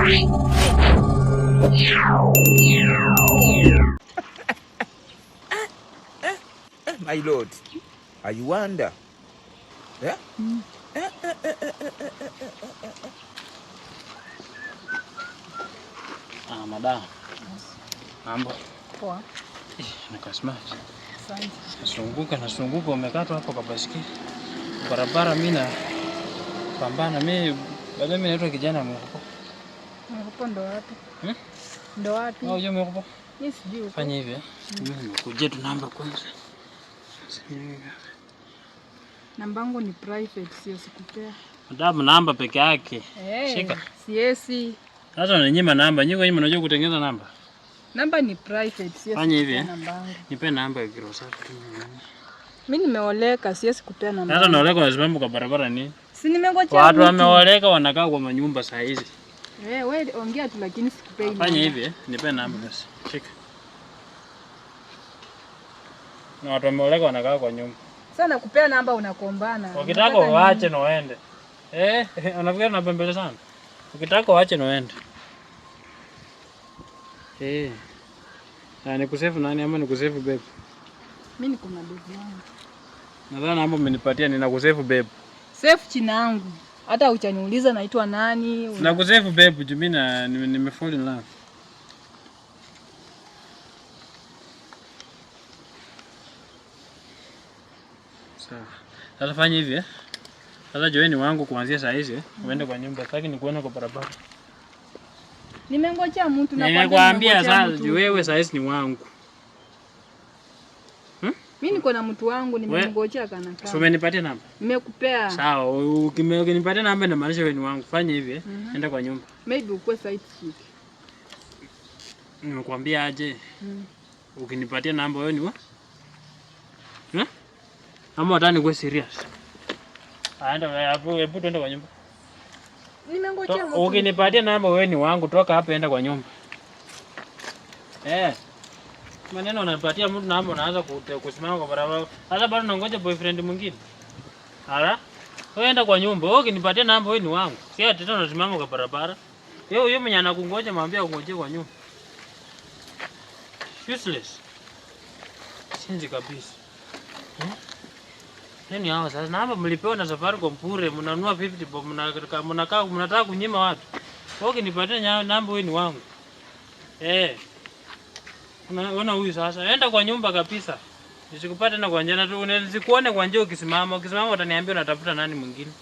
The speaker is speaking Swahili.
My lord, are you wonder? Yeah? Madam. Mambo. Poa. Nikasema. Asante. Nasunguka umekatwa hapo kwa basikeli. Barabara mimi na pambana baada mimi naitwa kijana mkubwa. Mkubwa ndo wapi? Ndo wapi? Au yeye mkubwa? Yes, sijui. Fanya hivi. Mimi nimekujia tu namba kwanza. Namba yangu ni private, sio sikupea. Madam, namba peke yake. Shika. Siesi. Sasa unanyima namba, nyinyi wenyewe mnajua kutengeneza namba. Namba ni private, sio. Fanya hivi. Namba yangu. Nipe namba ya Kirosafi. Mimi nimeoleka, siesi kupea namba. Sasa unaoleka unasimama kwa barabara nini? Si nimengojea. Watu wameoleka wanakaa kwa manyumba saa hizi. Wewe ongea tu lakini sikupei namba. Fanya hivi, nipe namba basi. Shika. Na watu wameoleka wanakaa kwa nyumba. Sasa nakupea namba unakombana. Ukitaka waache na uende. Unafikiri unapembele sana. Ukitaka waache na uende. Na nikusave nani ama nikusave babe? Mimi niko na babe yangu. Nadhani hapo umenipatia ninakusave babe. Save china yangu. Hata uchaniuliza naitwa nani? Nakusave babe, juu mimi nimefall in love. Sawa. Sasa fanya hivi Sasa joeni wangu kuanzia saa hizi uende kwa nyumba. Sitaki nikuone kwa barabara. Nimengojea mtu na nimekwambia sasa wewe saa hizi ni wangu. Mimi niko na mtu wangu nimemngojea kana kama. So umenipatia namba? Nimekupea. Sawa, ukinipatia namba ndio maanisha wewe ni wangu. Fanya hivi enda kwa nyumba. Maybe ukwe site chick. Nimekwambia aje? Ukinipatia namba wewe ni wa? Ama watani kwa serious? Aenda hapo, hebu twende kwa nyumba. Nimengojea mtu. Ukinipatia namba wewe ni wangu, toka hapa enda kwa nyumba. Maneno unanipatia mtu namba unaanza kusimama kwa barabara. Sasa bado nangoja boyfriend mwingine. Ala? Wewe enda kwa nyumba. Wewe ukinipatia namba wewe ni wangu. Si ati tena unasimama kwa barabara. Yeye mwenye anakungoja mwambie akungoje kwa nyumba. Useless. Sinzi kabisa. Nini hao sasa? Namba mlipewa na Safaricom bure, mnanunua 50 bob, mnataka kunyima watu. Wewe ukinipatia namba wewe ni wangu. Unaona huyu sasa. Enda kwa nyumba kabisa. Nisikupate na kwa njana tu. Nisikuone kwa njia ukisimama. Ukisimama utaniambia unatafuta nani mwingine.